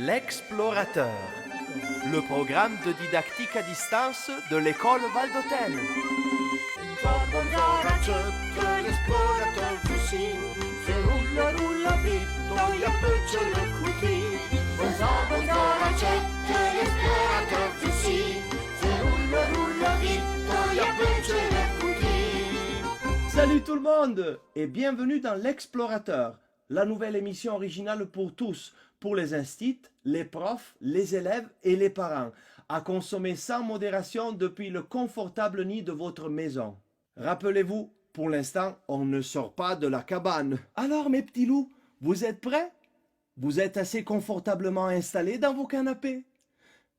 L'Explorateur, le programme de didactique à distance de l'école Val d'Hôtel. L'explorateur du Sine, fait roula vite, on y a peu de le coutil. L'explorateur du Sine, fait roula vite, on y a peu de le coutil. Salut tout le monde et bienvenue dans l'Explorateur, la nouvelle émission originale pour tous, pour les instits, les profs, les élèves et les parents, à consommer sans modération depuis le confortable nid de votre maison. Rappelez-vous, pour l'instant, on ne sort pas de la cabane. Alors mes petits loups, vous êtes prêts? Vous êtes assez confortablement installés dans vos canapés?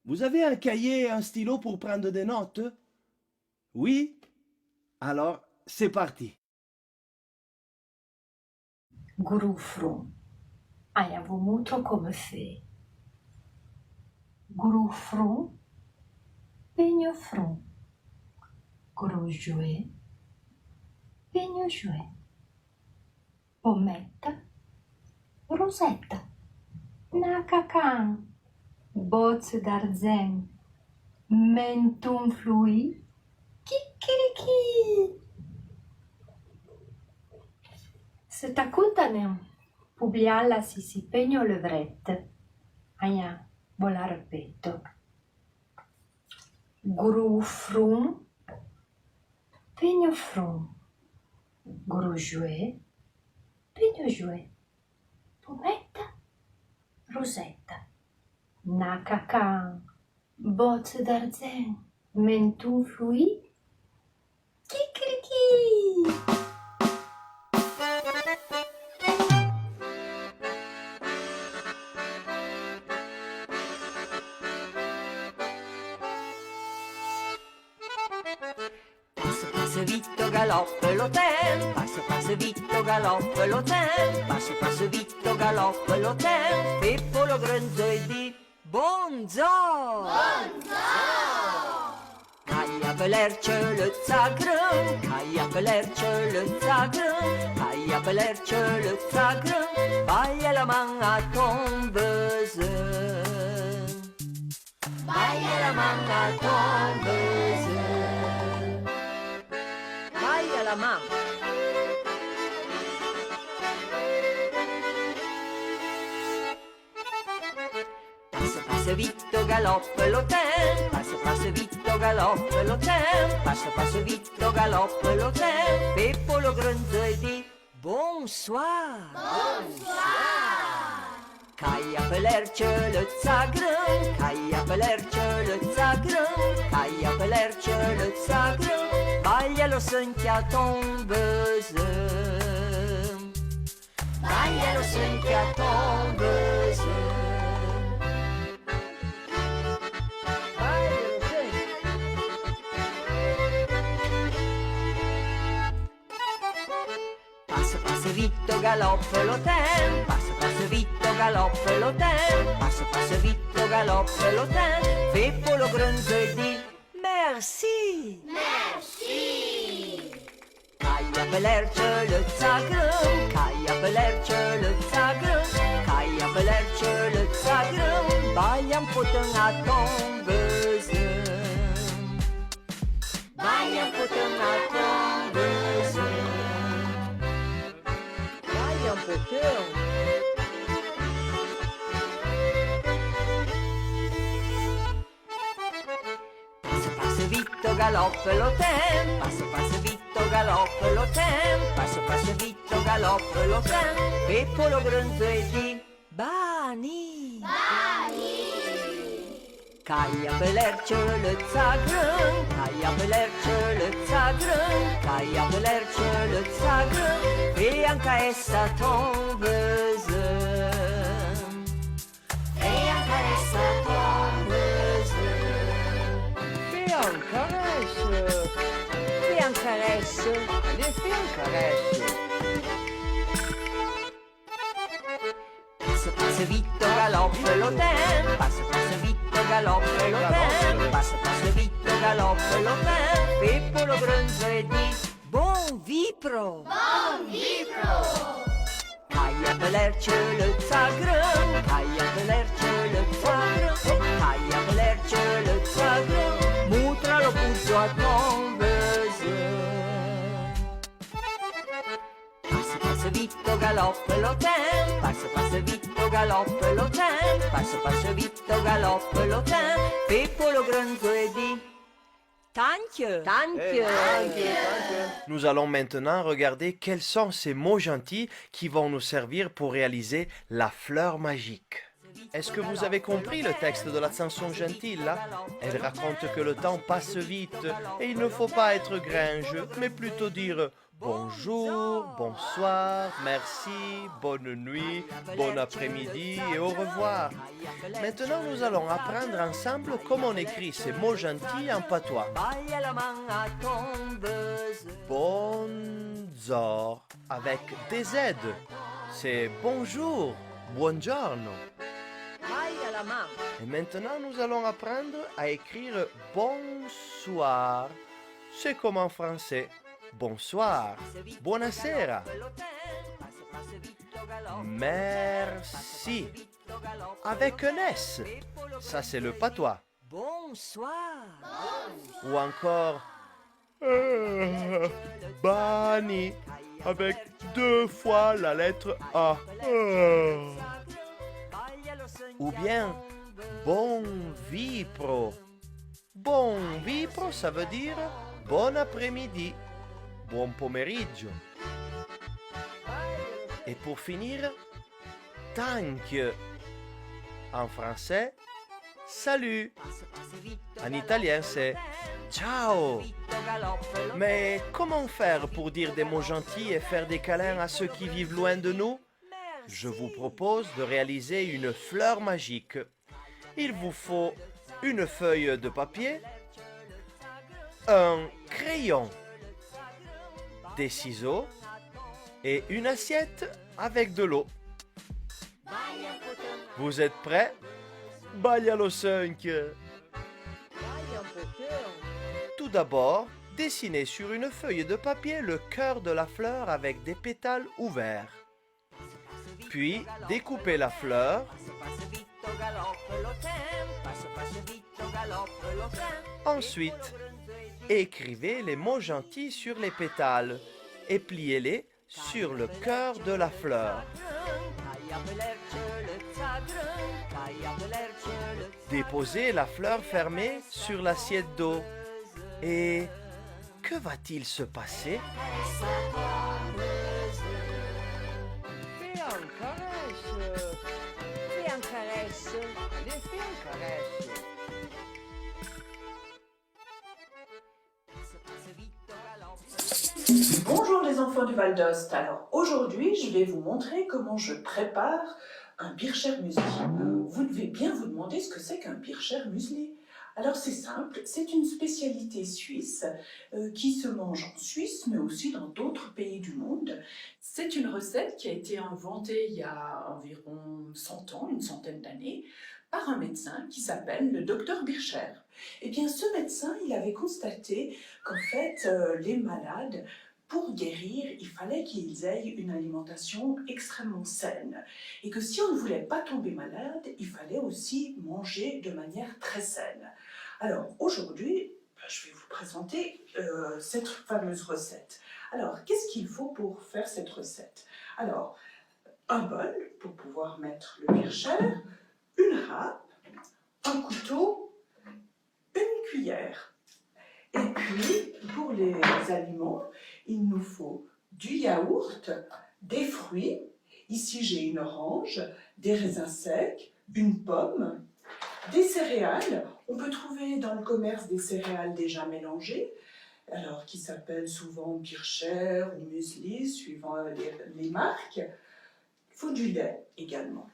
Vous avez un cahier et un stylo pour prendre des notes? Oui? Alors, c'est parti. Grufru. Ai avut come fe. Grufru. Pegnofru. Grujue. Pegnojue. Pometta. Rosetta. Nacacan. Bozze d'argent. Mentum flui. Kikiriki. Se t'accontanem. Publialla si pegno levrette. Aia, vola ripeto. Grufrum. Pegno frum. Grujue. Pegno jue. Pometta. Rosetta. Nacacan. Bozze d'argent. Mentum flui. Kikiriki. Passe vite au galop l'hôtel, passe vite au galop l'hôtel, passe vite au galop l'hôtel, Pippo lo grande di bonzo. Caia pelerce le țagrân, caia pelerce le țagrân, caia pelerce le țagrân, baia la manga tombeuse, baia la manga tombeuse. La main. Passe vite au galop l'hôtel, passe vite au galop l'hôtel, passe vite au galop l'hôtel, Pippo lo grande di bonsoir. Caia pelerce le țagrân, caia pelerce le țagrân, caia pelerce le țagrân, baia-lo sânchea tombeuse, baia-lo sânchea tombeuse. Passe vite au galop l'hôtel, passe vite au galop l'hôtel, passe vite au galop l'hôtel, Pippo lo grande di merci. Caia pelerce le țagrân, caia pelerce le țagrân, caia pelerce le țagrân, baia-n putâna tombeuse, baia-n putâna tombeuse. Baia-n putâna. Passe vite au galop l'hôtel, passe vite au galop l'hôtel, passe vite au galop l'hôtel, Pippo lo grande di bani. Caia pelerce le țagrân, caia pelerce le țagrân, caia pelerce le țagrân, Bianca essa tombeuse, Bianca essa tombeuse. Fais un caresse, allez, fais un caresse. Passe vite au galop l'hôtel, passe vite au galop l'hôtel, passe vite au galop l'hôtel, Pippo lo grande di bon vipro. Caia pelerce le țagrân, caia pelerce le galoppelotin. Passe vitto, galoppelotin. Passe vitto, galoppelotin. Pippo lo gronzo e di Tantje. Nous allons maintenant regarder quels sont ces mots gentils qui vont nous servir pour réaliser la fleur magique. Est-ce que vous avez compris le texte de la chanson gentille là? Elle raconte que le temps passe vite et il ne faut pas être gringe, mais plutôt dire bonjour, bonsoir, merci, bonne nuit, bon après-midi et au revoir. Maintenant, nous allons apprendre ensemble comment on écrit ces mots gentils en patois. Baglia la man a tombeuse. Bonjour avec des Z. C'est bonjour, buongiorno. Baglia la man. Et maintenant, nous allons apprendre à écrire bonsoir. C'est comme en français. Bonsoir, buonasera, merci, avec un S. Ça, c'est le patois. Bonsoir. Ou encore Bani, avec 2 fois la lettre A. Ou bien bon vipro. Bon vipro, ça veut dire bon après-midi, buon pomeriggio. Et pour finir, tank. En français, salut. En italien, c'est ciao. Mais comment faire pour dire des mots gentils et faire des câlins à ceux qui vivent loin de nous? Je vous propose de réaliser une fleur magique. Il vous faut une feuille de papier, un crayon, des ciseaux et une assiette avec de l'eau. Vous êtes prêts? Baglialo 5. Tout d'abord, dessinez sur une feuille de papier le cœur de la fleur avec des pétales ouverts. Puis, découpez la fleur. Ensuite, écrivez les mots gentils sur les pétales et pliez-les sur le cœur de la fleur. Déposez la fleur fermée sur l'assiette d'eau. Et que va-t-il se passer? Fais un caresse. Fais un caresse. Allez, fais un caresse. Bonjour les enfants du Val d'Ost. Alors aujourd'hui, je vais vous montrer comment je prépare un Bircher Müsli. Vous devez bien vous demander ce que c'est qu'un Bircher Müsli. Alors c'est simple, c'est une spécialité suisse qui se mange en Suisse, mais aussi dans d'autres pays du monde. C'est une recette qui a été inventée il y a environ 100 ans, une centaine d'années, par un médecin qui s'appelle le docteur Bircher. Eh bien ce médecin, il avait constaté qu'en fait les malades, pour guérir, il fallait qu'ils aient une alimentation extrêmement saine et que si on ne voulait pas tomber malade, il fallait aussi manger de manière très saine. Alors aujourd'hui, je vais vous présenter cette fameuse recette. Alors, qu'est-ce qu'il faut pour faire cette recette? Alors, un bol pour pouvoir mettre le Bircher, une râpe, un couteau, une cuillère. Et puis, pour les aliments, il nous faut du yaourt, des fruits. Ici, j'ai une orange, des raisins secs, une pomme, des céréales. On peut trouver dans le commerce des céréales déjà mélangées, alors qui s'appellent souvent Bircher ou muesli, suivant les marques. Il faut du lait également.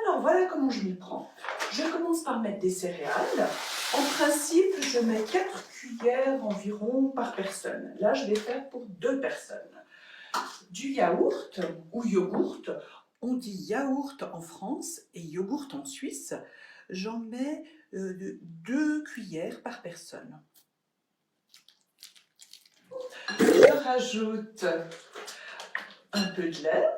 Alors voilà comment je m'y prends. Je commence par mettre des céréales. En principe, je mets 4 cuillères environ par personne. Là, je vais faire pour 2 personnes. Du yaourt ou yogourt. On dit yaourt en France et yogourt en Suisse. J'en mets 2 cuillères par personne. Je rajoute un peu de lait.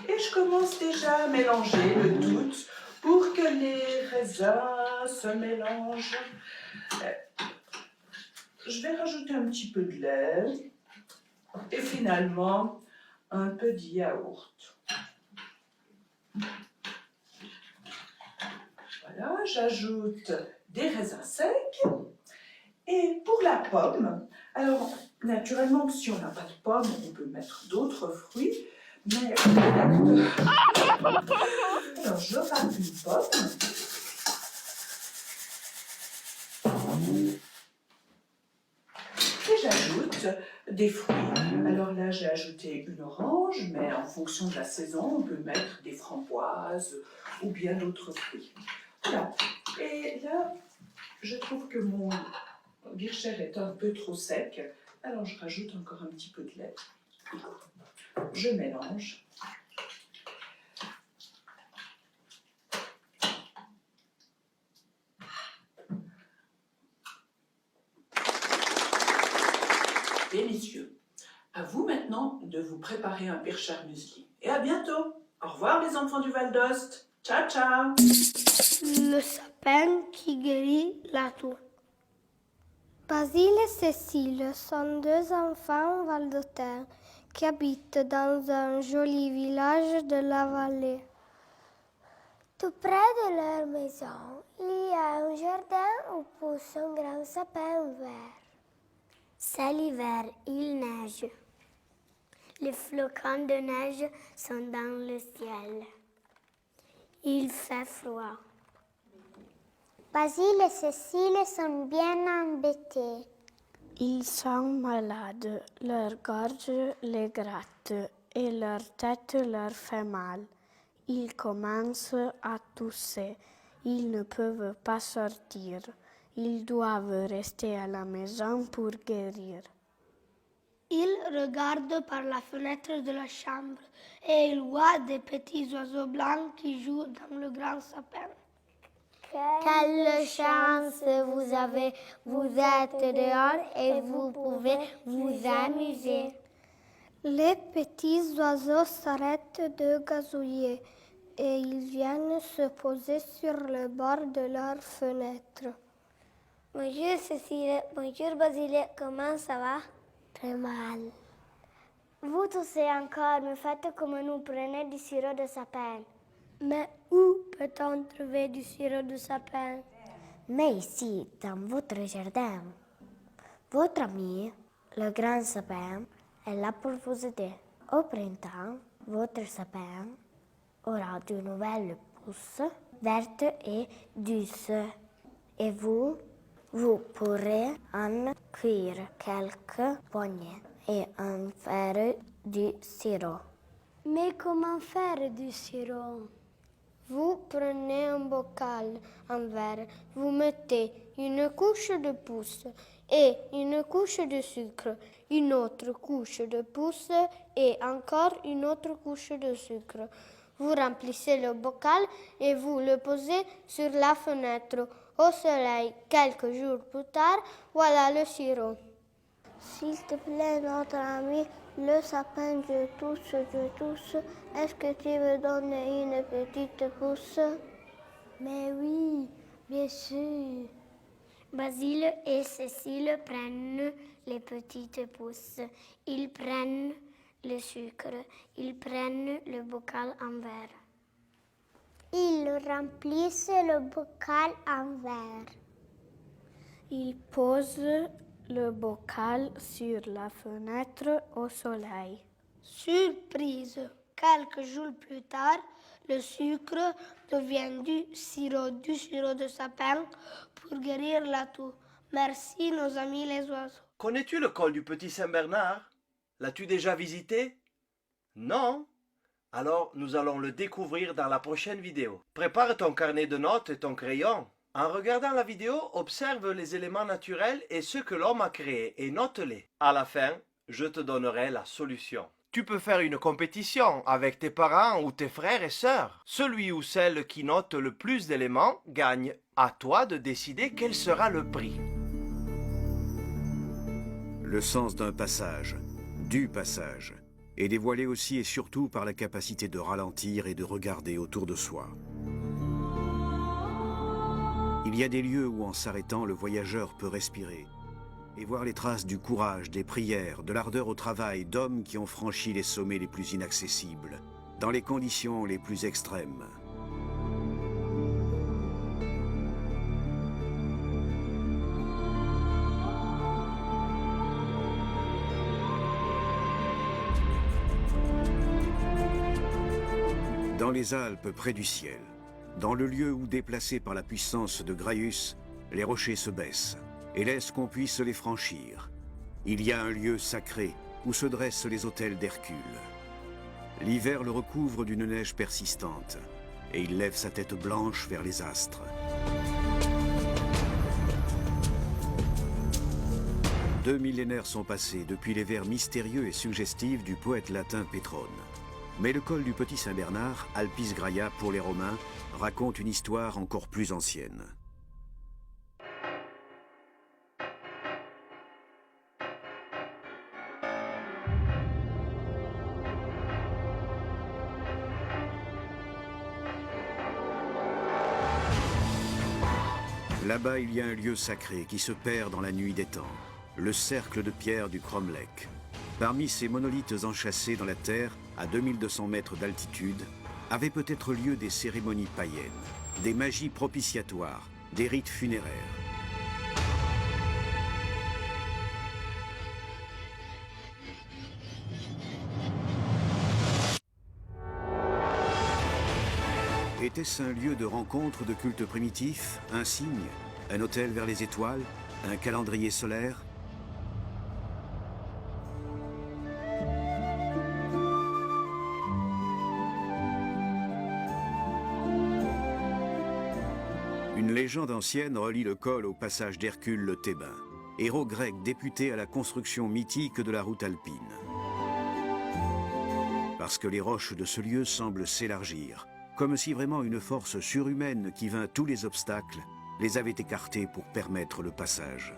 Et je commence déjà à mélanger le tout pour que les raisins se mélangent. Je vais rajouter un petit peu de lait. Et finalement, un peu de yaourt. Voilà, j'ajoute des raisins secs. Et pour la pomme, alors naturellement, si on n'a pas de pomme, on peut mettre d'autres fruits. Mais alors je râpe une pomme. Et j'ajoute des fruits. Alors là, j'ai ajouté une orange, mais en fonction de la saison, on peut mettre des framboises ou bien d'autres fruits. Voilà. Et là, je trouve que mon Bircher est un peu trop sec, alors je rajoute encore un petit peu de lait. Je mélange. Délicieux. À vous maintenant de vous préparer un Bircher muesli. Et à bientôt. Au revoir les enfants du Val d'Ost. Ciao, ciao. Le sapin qui guérit la toux. Basile et Cécile sont deux enfants valdôtains qui habitent dans un joli village de la vallée. Tout près de leur maison, il y a un jardin où pousse un grand sapin vert. C'est l'hiver, il neige. Les flocons de neige sont dans le ciel. Il fait froid. Basile et Cécile sont bien embêtés. Ils sont malades, leur gorge les gratte et leur tête leur fait mal. Ils commencent à tousser, ils ne peuvent pas sortir. Ils doivent rester à la maison pour guérir. Ils regardent par la fenêtre de la chambre et ils voient des petits oiseaux blancs qui jouent dans le grand sapin. Quelle chance vous avez, vous êtes dehors et vous pouvez vous amuser. Les petits oiseaux s'arrêtent de gazouiller et ils viennent se poser sur le bord de leur fenêtre. Bonjour Cécile, bonjour Basile, comment ça va? Très mal. Vous toussez encore, mais faites comme nous, prenez du sirop de sapin. Mais où peut-on trouver du sirop de sapin? Mais ici, dans votre jardin. Votre ami, le grand sapin, est là pour vous aider. Au printemps, votre sapin aura de nouvelles pousses vertes et douces. Et vous pourrez en cuire quelques poignées et en faire du sirop. Mais comment faire du sirop? Vous prenez un bocal en verre, vous mettez une couche de pousses et une couche de sucre, une autre couche de pousses et encore une autre couche de sucre. Vous remplissez le bocal et vous le posez sur la fenêtre au soleil. Quelques jours plus tard, voilà le sirop. S'il te plaît, notre ami, le sapin, je tousse. Est-ce que tu veux donner une petite pousse? Mais oui, bien sûr. Basile et Cécile prennent les petites pousses. Ils prennent le sucre. Ils prennent le bocal en verre. Ils remplissent le bocal en verre. Ils posent le bocal sur la fenêtre au soleil. Surprise! Quelques jours plus tard, le sucre devient du sirop de sapin pour guérir la toux. Merci nos amis les oiseaux. Connais-tu le col du Petit Saint-Bernard? L'as-tu déjà visité? Non? Alors nous allons le découvrir dans la prochaine vidéo. Prépare ton carnet de notes et ton crayon. En regardant la vidéo, observe les éléments naturels et ceux que l'homme a créés et note-les. À la fin, je te donnerai la solution. Tu peux faire une compétition avec tes parents ou tes frères et sœurs. Celui ou celle qui note le plus d'éléments gagne. À toi de décider quel sera le prix. Le sens d'un passage, du passage, est dévoilé aussi et surtout par la capacité de ralentir et de regarder autour de soi. Il y a des lieux où, en s'arrêtant, le voyageur peut respirer. et voir les traces du courage, des prières, de l'ardeur au travail d'hommes qui ont franchi les sommets les plus inaccessibles, dans les conditions les plus extrêmes. Dans les Alpes, près du ciel, dans le lieu où, déplacés par la puissance de Graius, les rochers se baissent et laissent qu'on puisse les franchir, il y a un lieu sacré où se dressent les autels d'Hercule. L'hiver le recouvre d'une neige persistante et il lève sa tête blanche vers les astres. 2 millénaires sont passés depuis les vers mystérieux et suggestifs du poète latin Pétrone. Mais le col du Petit Saint-Bernard, Alpis Graia pour les Romains, raconte une histoire encore plus ancienne. Là-bas, il y a un lieu sacré qui se perd dans la nuit des temps, le cercle de pierre du Cromlech. Parmi ces monolithes enchâssés dans la terre, à 2200 mètres d'altitude, avaient peut-être lieu des cérémonies païennes, des magies propitiatoires, des rites funéraires. Était-ce un lieu de rencontre de culte primitif, un signe, un autel vers les étoiles, un calendrier solaire ? Une légende ancienne relie le col au passage d'Hercule le Thébain, héros grec député à la construction mythique de la route alpine. Parce que les roches de ce lieu semblent s'élargir, comme si vraiment une force surhumaine qui vainc tous les obstacles les avait écartés pour permettre le passage.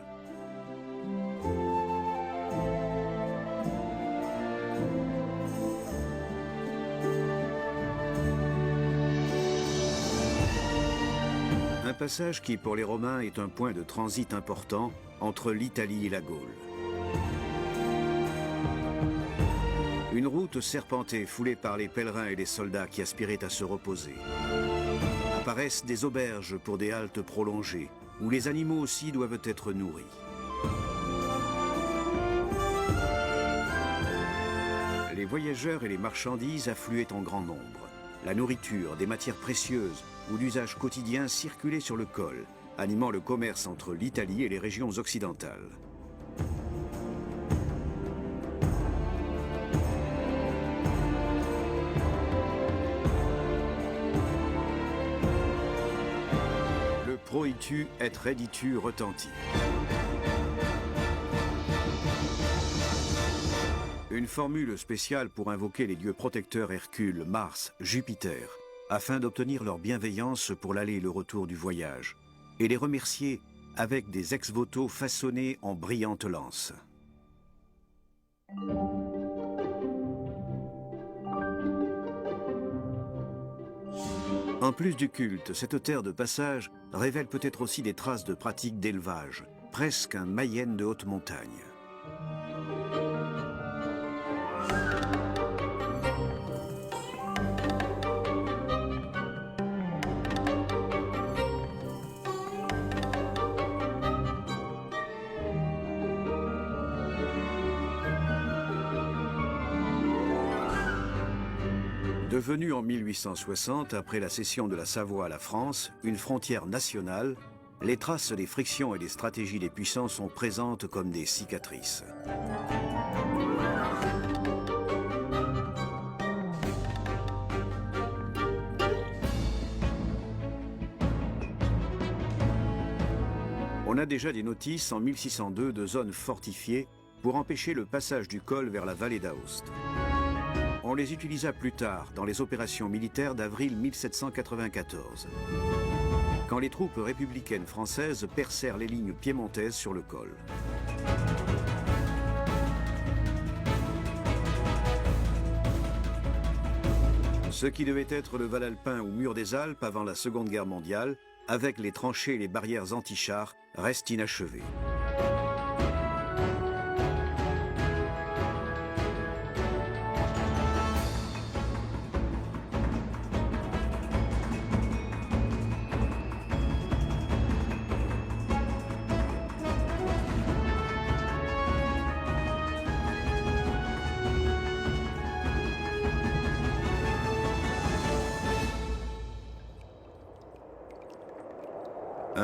Un passage qui, pour les Romains, est un point de transit important entre l'Italie et la Gaule. Une route serpentée foulée par les pèlerins et les soldats qui aspiraient à se reposer. Apparaissent des auberges pour des haltes prolongées, où les animaux aussi doivent être nourris. Les voyageurs et les marchandises affluaient en grand nombre. La nourriture, des matières précieuses ou d'usage quotidien circulaient sur le col, animant le commerce entre l'Italie et les régions occidentales. Le proitu et reditu retentit. Une formule spéciale pour invoquer les dieux protecteurs Hercule, Mars, Jupiter, afin d'obtenir leur bienveillance pour l'aller et le retour du voyage, et les remercier avec des ex-voto façonnés en brillantes lances. En plus du culte, cette terre de passage révèle peut-être aussi des traces de pratiques d'élevage, presque un Mayenne de haute montagne. Devenue en 1860, après la cession de la Savoie à la France, une frontière nationale, les traces des frictions et des stratégies des puissants sont présentes comme des cicatrices. On a déjà des notices en 1602 de zones fortifiées pour empêcher le passage du col vers la vallée d'Aoste. On les utilisa plus tard dans les opérations militaires d'avril 1794, quand les troupes républicaines françaises percèrent les lignes piémontaises sur le col. Ce qui devait être le Val alpin ou mur des Alpes avant la Seconde Guerre mondiale, avec les tranchées et les barrières anti-chars, reste inachevé.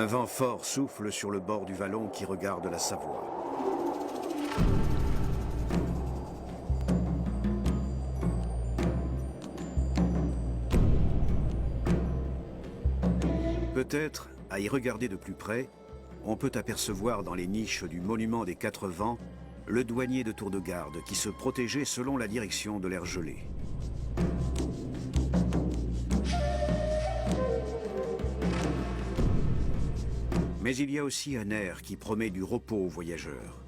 Un vent fort souffle sur le bord du vallon qui regarde la Savoie. Peut-être, à y regarder de plus près, on peut apercevoir dans les niches du monument des 4 vents le douanier de tour de garde qui se protégeait selon la direction de l'air gelé. Mais il y a aussi un air qui promet du repos aux voyageurs.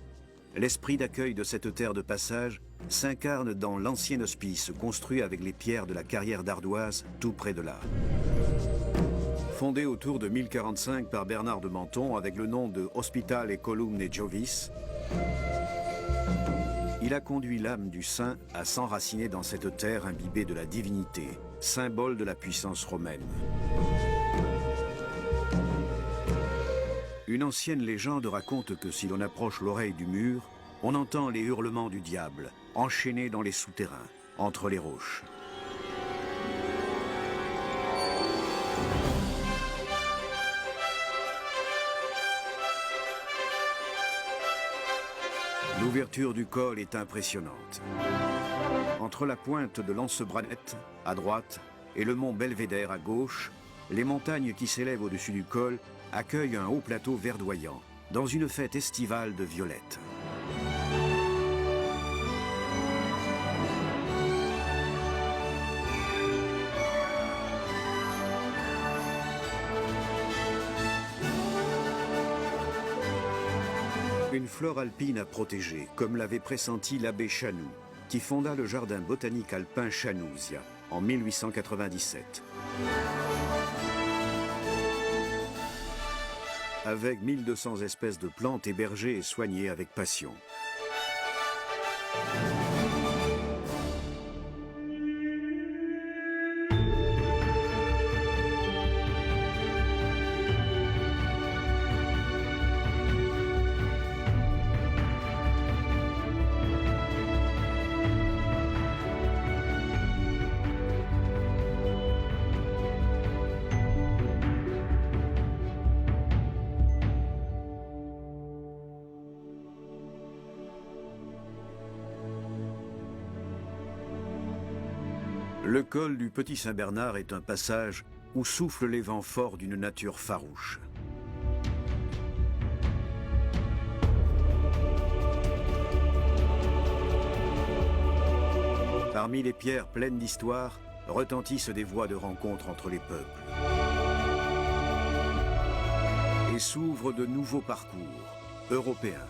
L'esprit d'accueil de cette terre de passage s'incarne dans l'ancien hospice construit avec les pierres de la carrière d'Ardoise, tout près de là. Fondé autour de 1045 par Bernard de Menthon avec le nom de Hospitale Columnae Jovis, il a conduit l'âme du saint à s'enraciner dans cette terre imbibée de la divinité, symbole de la puissance romaine. Une ancienne légende raconte que si l'on approche l'oreille du mur, on entend les hurlements du diable, enchaînés dans les souterrains, entre les roches. L'ouverture du col est impressionnante. Entre la pointe de l'Anse-Branette, à droite, et le mont Belvédère à gauche, les montagnes qui s'élèvent au-dessus du col accueillent un haut plateau verdoyant, dans une fête estivale de violettes. Une flore alpine à protéger, comme l'avait pressenti l'abbé Chanoux, qui fonda le jardin botanique alpin Chanousia en 1897. Avec 1200 espèces de plantes hébergées et soignées avec passion. Le col du Petit Saint-Bernard est un passage où soufflent les vents forts d'une nature farouche. Parmi les pierres pleines d'histoire, retentissent des voix de rencontre entre les peuples. Et s'ouvrent de nouveaux parcours européens.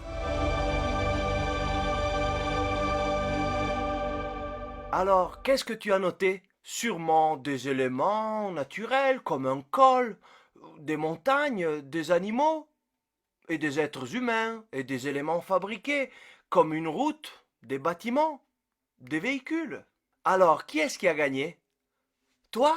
Alors, qu'est-ce que tu as noté? Sûrement des éléments naturels comme un col, des montagnes, des animaux, et des êtres humains, et des éléments fabriqués comme une route, des bâtiments, des véhicules. Alors, qui est-ce qui a gagné? Toi?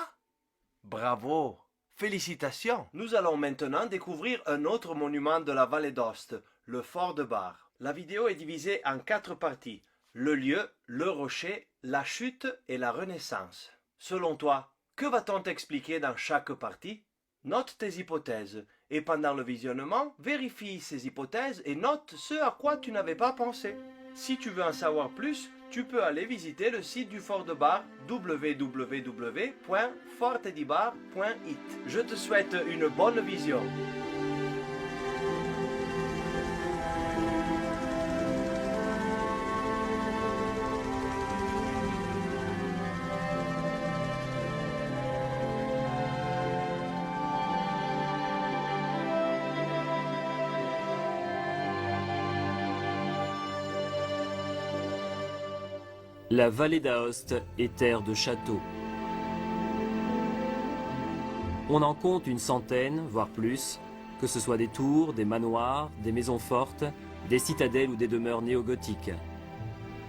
Bravo! Félicitations! Nous allons maintenant découvrir un autre monument de la vallée d'Aoste, le fort de Bar. La vidéo est divisée en 4 parties. Le lieu, le rocher, la chute et la renaissance. Selon toi, que va-t-on t'expliquer dans chaque partie? Note tes hypothèses et pendant le visionnement, vérifie ces hypothèses et note ce à quoi tu n'avais pas pensé. Si tu veux en savoir plus, tu peux aller visiter le site du Fort de Bar www.fortedibar.it. Je te souhaite une bonne vision. La vallée d'Aoste est terre de châteaux. On en compte une centaine, voire plus, que ce soit des tours, des manoirs, des maisons fortes, des citadelles ou des demeures néogothiques.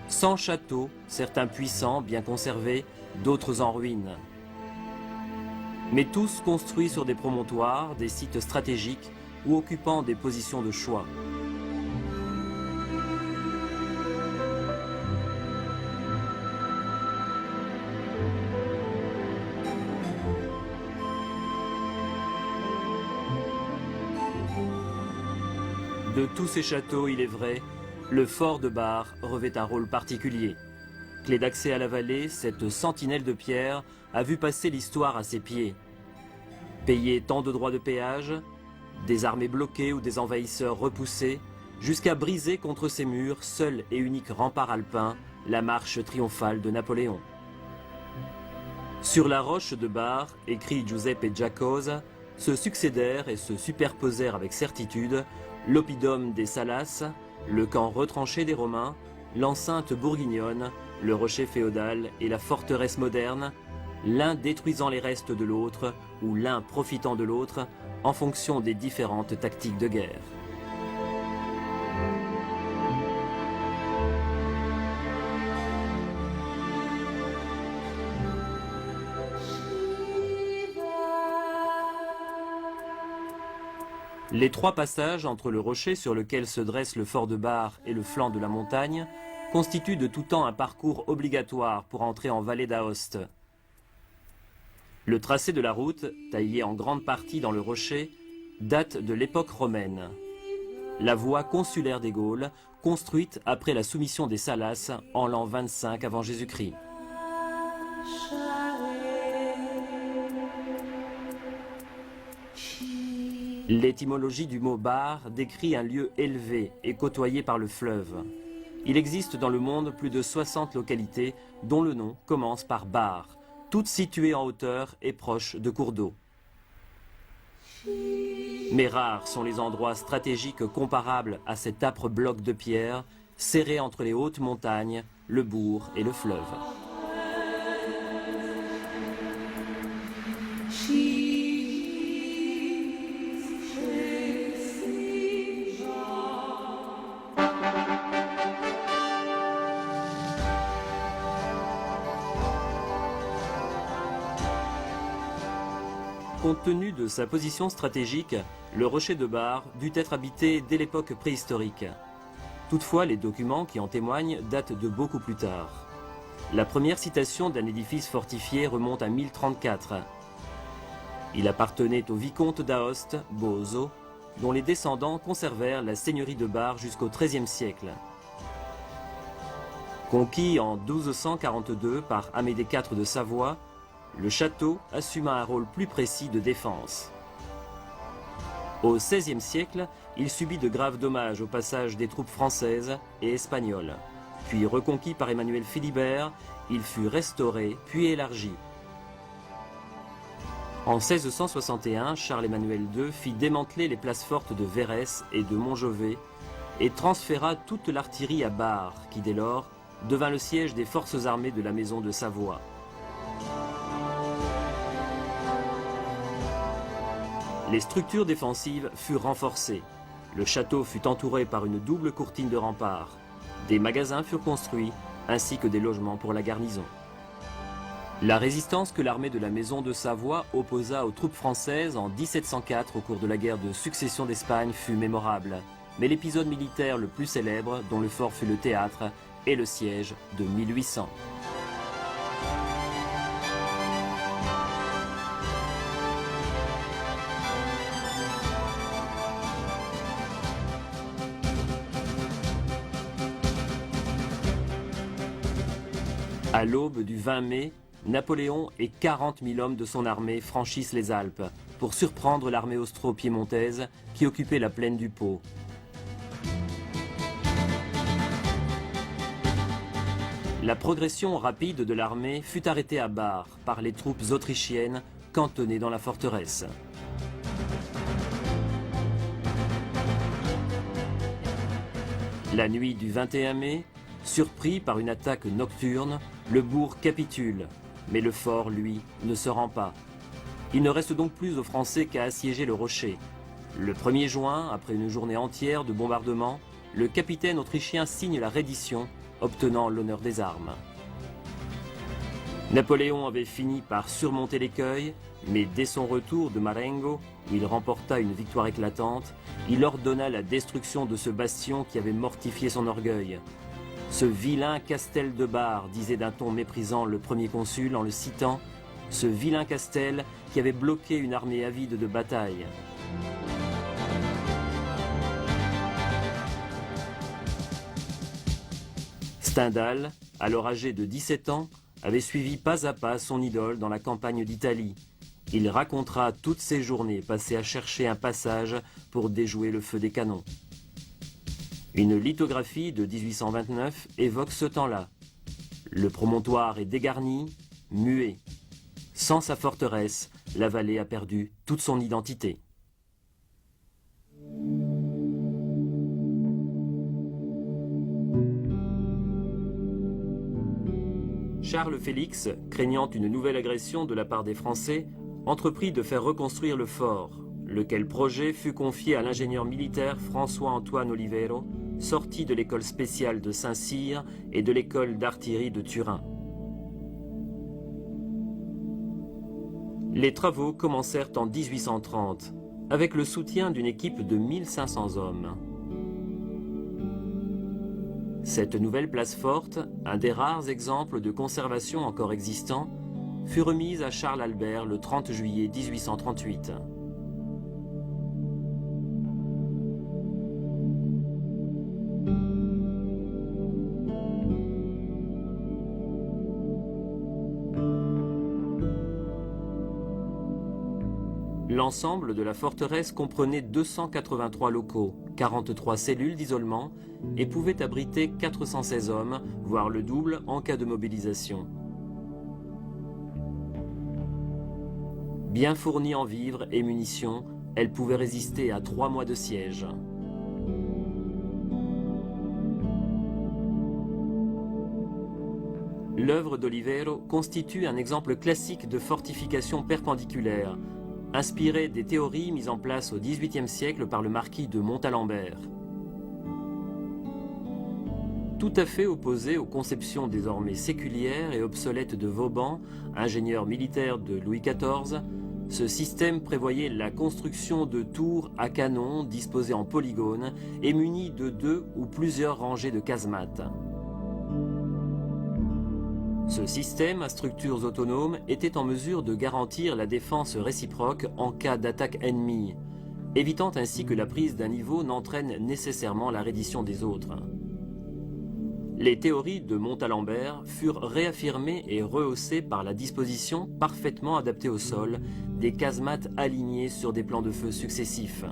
100 châteaux, certains puissants, bien conservés, d'autres en ruine. Mais tous construits sur des promontoires, des sites stratégiques ou occupant des positions de choix. tous ces châteaux, il est vrai, le fort de Bar revêt un rôle particulier. Clé d'accès à la vallée, cette sentinelle de pierre a vu passer l'histoire à ses pieds. Payer tant de droits de péage, des armées bloquées ou des envahisseurs repoussés, jusqu'à briser contre ses murs, seul et unique rempart alpin, la marche triomphale de Napoléon. Sur la roche de Bar, écrit Giuseppe Giacosa, se succédèrent et se superposèrent avec certitude l'oppidum des Salas, le camp retranché des Romains, l'enceinte bourguignonne, le rocher féodal et la forteresse moderne, l'un détruisant les restes de l'autre ou l'un profitant de l'autre en fonction des différentes tactiques de guerre. Les trois passages entre le rocher sur lequel se dresse le fort de Bar et le flanc de la montagne constituent de tout temps un parcours obligatoire pour entrer en vallée d'Aoste. Le tracé de la route, taillé en grande partie dans le rocher, date de l'époque romaine. La voie consulaire des Gaules, construite après la soumission des Salas en l'an 25 avant Jésus-Christ. L'étymologie du mot Bar décrit un lieu élevé et côtoyé par le fleuve. Il existe dans le monde plus de 60 localités dont le nom commence par Bar, toutes situées en hauteur et proches de cours d'eau. Mais rares sont les endroits stratégiques comparables à cet âpre bloc de pierre serré entre les hautes montagnes, le bourg et le fleuve. Compte tenu de sa position stratégique, le rocher de Bar dut être habité dès l'époque préhistorique. Toutefois, les documents qui en témoignent datent de beaucoup plus tard. La première citation d'un édifice fortifié remonte à 1034. Il appartenait au vicomte d'Aoste, Bozo, dont les descendants conservèrent la seigneurie de Bar jusqu'au XIIIe siècle. Conquis en 1242 par Amédée IV de Savoie, le château assuma un rôle plus précis de défense. Au XVIe siècle, il subit de graves dommages au passage des troupes françaises et espagnoles. Puis reconquis par Emmanuel Philibert, il fut restauré puis élargi. En 1661, Charles-Emmanuel II fit démanteler les places fortes de Verrès et de Montjovet et transféra toute l'artillerie à Bar, qui dès lors devint le siège des forces armées de la Maison de Savoie. Les structures défensives furent renforcées. Le château fut entouré par une double courtine de remparts. Des magasins furent construits, ainsi que des logements pour la garnison. La résistance que l'armée de la Maison de Savoie opposa aux troupes françaises en 1704 au cours de la guerre de succession d'Espagne fut mémorable. Mais l'épisode militaire le plus célèbre, dont le fort fut le théâtre, est le siège de 1800. À l'aube du 20 mai, Napoléon et 40 000 hommes de son armée franchissent les Alpes pour surprendre l'armée austro-piémontaise qui occupait la plaine du Pô. La progression rapide de l'armée fut arrêtée à Bar par les troupes autrichiennes cantonnées dans la forteresse. La nuit du 21 mai, surpris par une attaque nocturne, le bourg capitule, mais le fort, lui, ne se rend pas. Il ne reste donc plus aux Français qu'à assiéger le rocher. Le 1er juin, après une journée entière de bombardements, le capitaine autrichien signe la reddition, obtenant l'honneur des armes. Napoléon avait fini par surmonter l'écueil, mais dès son retour de Marengo, où il remporta une victoire éclatante, il ordonna la destruction de ce bastion qui avait mortifié son orgueil. Ce vilain Castel de Bar, disait d'un ton méprisant le premier consul en le citant, ce vilain Castel qui avait bloqué une armée avide de bataille. Stendhal, alors âgé de 17 ans, avait suivi pas à pas son idole dans la campagne d'Italie. Il racontera toutes ses journées passées à chercher un passage pour déjouer le feu des canons. Une lithographie de 1829 évoque ce temps-là. Le promontoire est dégarni, muet. Sans sa forteresse, la vallée a perdu toute son identité. Charles Félix, craignant une nouvelle agression de la part des Français, entreprit de faire reconstruire le fort, lequel projet fut confié à l'ingénieur militaire François-Antoine Olivero, sorti de l'école spéciale de Saint-Cyr et de l'école d'artillerie de Turin. Les travaux commencèrent en 1830, avec le soutien d'une équipe de 1500 hommes. Cette nouvelle place forte, un des rares exemples de conservation encore existants, fut remise à Charles Albert le 30 juillet 1838. L'ensemble de la forteresse comprenait 283 locaux, 43 cellules d'isolement et pouvait abriter 416 hommes, voire le double en cas de mobilisation. Bien fournie en vivres et munitions, elle pouvait résister à 3 mois de siège. L'œuvre d'Olivero constitue un exemple classique de fortification perpendiculaire, inspirée des théories mises en place au XVIIIe siècle par le marquis de Montalembert. Tout à fait opposé aux conceptions désormais séculières et obsolètes de Vauban, ingénieur militaire de Louis XIV, ce système prévoyait la construction de tours à canon disposées en polygones et munies de 2 ou plusieurs rangées de casemates. Ce système à structures autonomes était en mesure de garantir la défense réciproque en cas d'attaque ennemie, évitant ainsi que la prise d'un niveau n'entraîne nécessairement la reddition des autres. Les théories de Montalembert furent réaffirmées et rehaussées par la disposition parfaitement adaptée au sol des casemates alignées sur des plans de feu successifs.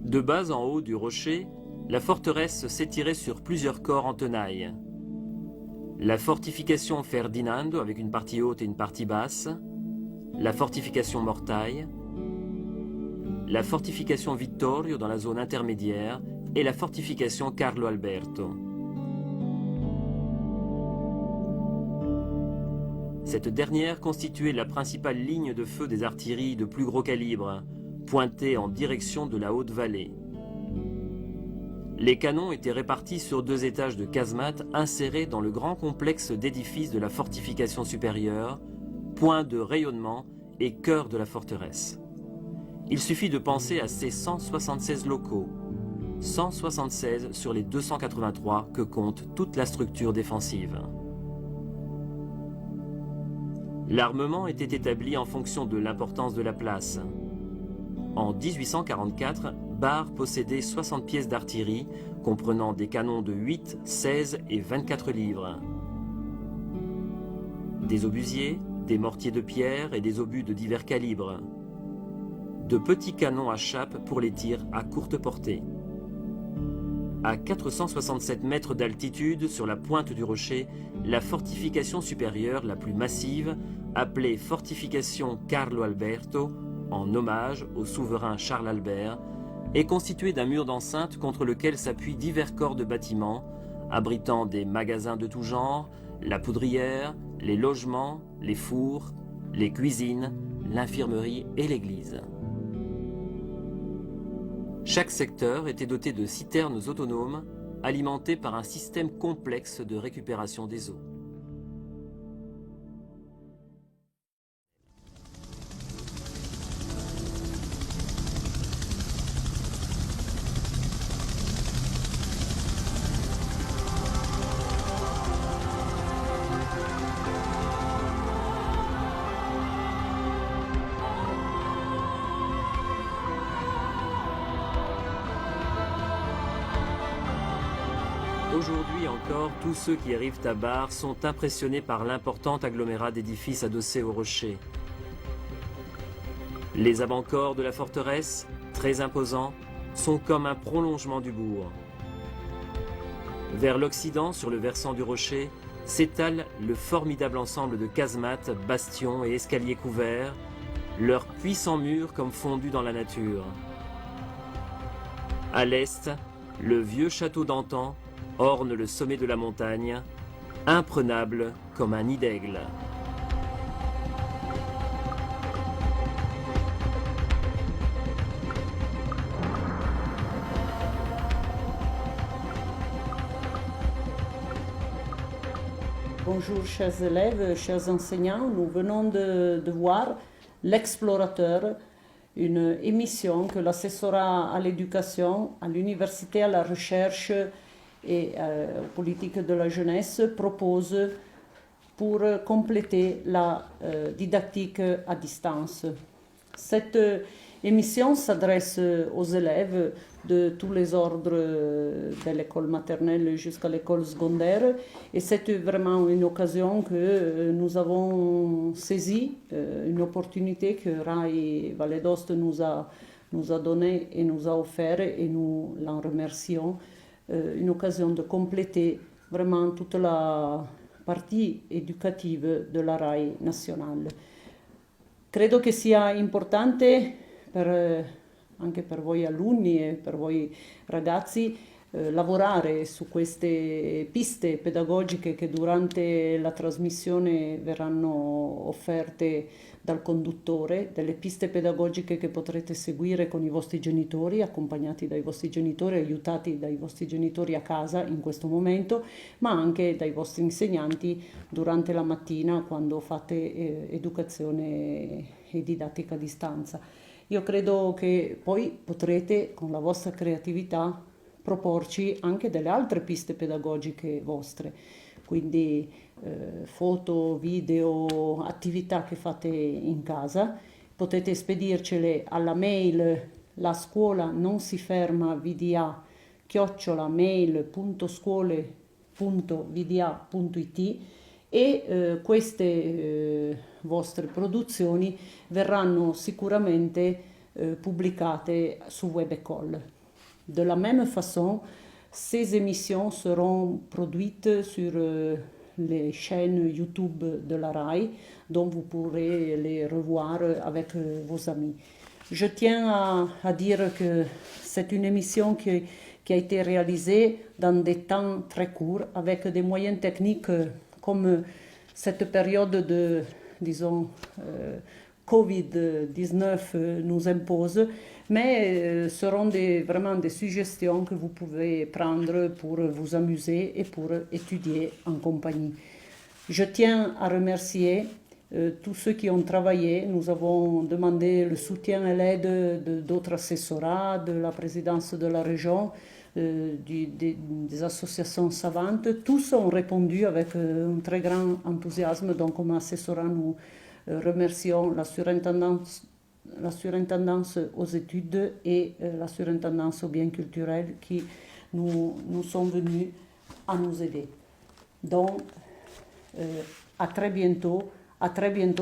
De bas en haut du rocher, la forteresse s'étirait sur plusieurs corps en tenaille. La fortification Ferdinando avec une partie haute et une partie basse, la fortification Mortaille, la fortification Vittorio dans la zone intermédiaire et la fortification Carlo Alberto. Cette dernière constituait la principale ligne de feu des artilleries de plus gros calibre, pointée en direction de la haute vallée. Les canons étaient répartis sur 2 étages de casemates insérés dans le grand complexe d'édifices de la fortification supérieure, point de rayonnement et cœur de la forteresse. Il suffit de penser à ces 176 locaux, 176 sur les 283 que compte toute la structure défensive. L'armement était établi en fonction de l'importance de la place. En 1844, Barre possédait 60 pièces d'artillerie, comprenant des canons de 8, 16 et 24 livres. Des obusiers, des mortiers de pierre et des obus de divers calibres. De petits canons à chape pour les tirs à courte portée. À 467 mètres d'altitude sur la pointe du rocher, la fortification supérieure la plus massive, appelée fortification Carlo Alberto, en hommage au souverain Charles Albert, est constituée d'un mur d'enceinte contre lequel s'appuient divers corps de bâtiments, abritant des magasins de tout genre, la poudrière, les logements, les fours, les cuisines, l'infirmerie et l'église. Chaque secteur était doté de citernes autonomes, alimentées par un système complexe de récupération des eaux. Aujourd'hui encore, tous ceux qui arrivent à Bar sont impressionnés par l'important agglomérat d'édifices adossés au rocher. Les avant-corps de la forteresse, très imposants, sont comme un prolongement du bourg. Vers l'occident, sur le versant du rocher, s'étale le formidable ensemble de casemates, bastions et escaliers couverts, leurs puissants murs comme fondus dans la nature. À l'est, le vieux château d'antan orne le sommet de la montagne, imprenable comme un nid d'aigle. Bonjour chers élèves, chers enseignants, nous venons de voir L'Explorateur, une émission que l'assessorat à l'éducation, à l'université, à la recherche et aux politiques de la jeunesse propose pour compléter la didactique à distance. Cette émission s'adresse aux élèves de tous les ordres de l'école maternelle jusqu'à l'école secondaire et c'est vraiment une occasion que nous avons saisie, une opportunité que RAI Valle d'Aoste nous a donnée et nous a offert et nous l'en remercions, une occasion de compléter vraiment toute la partie éducative de la RAI nazionale. Credo che sia importante anche per voi alunni e per voi ragazzi lavorare su queste piste pedagogiche che durante la trasmissione verranno offerte dal conduttore, delle piste pedagogiche che potrete seguire con i vostri genitori, accompagnati dai vostri genitori, aiutati dai vostri genitori a casa in questo momento, ma anche dai vostri insegnanti durante la mattina quando fate educazione e didattica a distanza. Io credo che poi potrete con la vostra creatività proporci anche delle altre piste pedagogiche vostre, quindi foto, video, attività che fate in casa, potete spedircele alla mail la scuola non si ferma vda@mail.scuole.vda.it e queste vostre produzioni verranno sicuramente pubblicate su Webécole. De la même façon, ces émissions seront produites sur les chaînes YouTube de la RAI, dont vous pourrez les revoir avec vos amis. Je tiens à dire que c'est une émission qui a été réalisée dans des temps très courts, avec des moyens techniques comme cette période de, disons, Covid-19 nous impose, mais seront vraiment des suggestions que vous pouvez prendre pour vous amuser et pour étudier en compagnie. Je tiens à remercier tous ceux qui ont travaillé. Nous avons demandé le soutien et l'aide d'autres assessorats, de la présidence de la région, des associations savantes. Tous ont répondu avec un très grand enthousiasme. Donc, comme assessorat, nous remercions la surintendance aux études et la surintendance aux biens culturels qui nous sont venus à nous aider. Donc, à très bientôt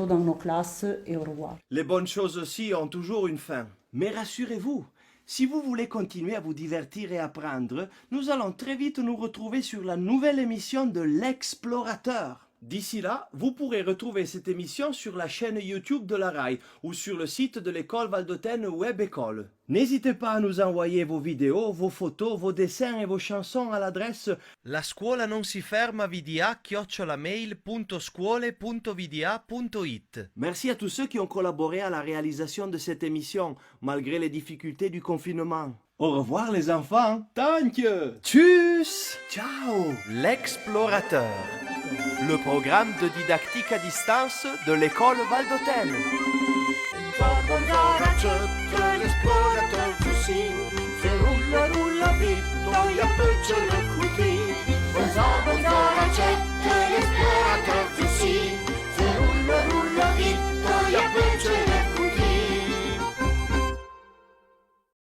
dans nos classes et au revoir. Les bonnes choses aussi ont toujours une fin. Mais rassurez-vous, si vous voulez continuer à vous divertir et apprendre, nous allons très vite nous retrouver sur la nouvelle émission de L'Explorateur. D'ici là, vous pourrez retrouver cette émission sur la chaîne YouTube de la RAI ou sur le site de l'école valdôtaine Webécole. N'hésitez pas à nous envoyer vos vidéos, vos photos, vos dessins et vos chansons à l'adresse La scuola non si ferma vda@mail.scuole.vda.it. Merci à tous ceux qui ont collaboré à la réalisation de cette émission, malgré les difficultés du confinement. Au revoir les enfants. Danke. Tschüss. Ciao. L'Explorateur, le programme de didactique à distance de l'école valdôtaine. L'esplorateur così, se rulla rulla vitto, gli appiccia le cuti, bonza bonza racetta.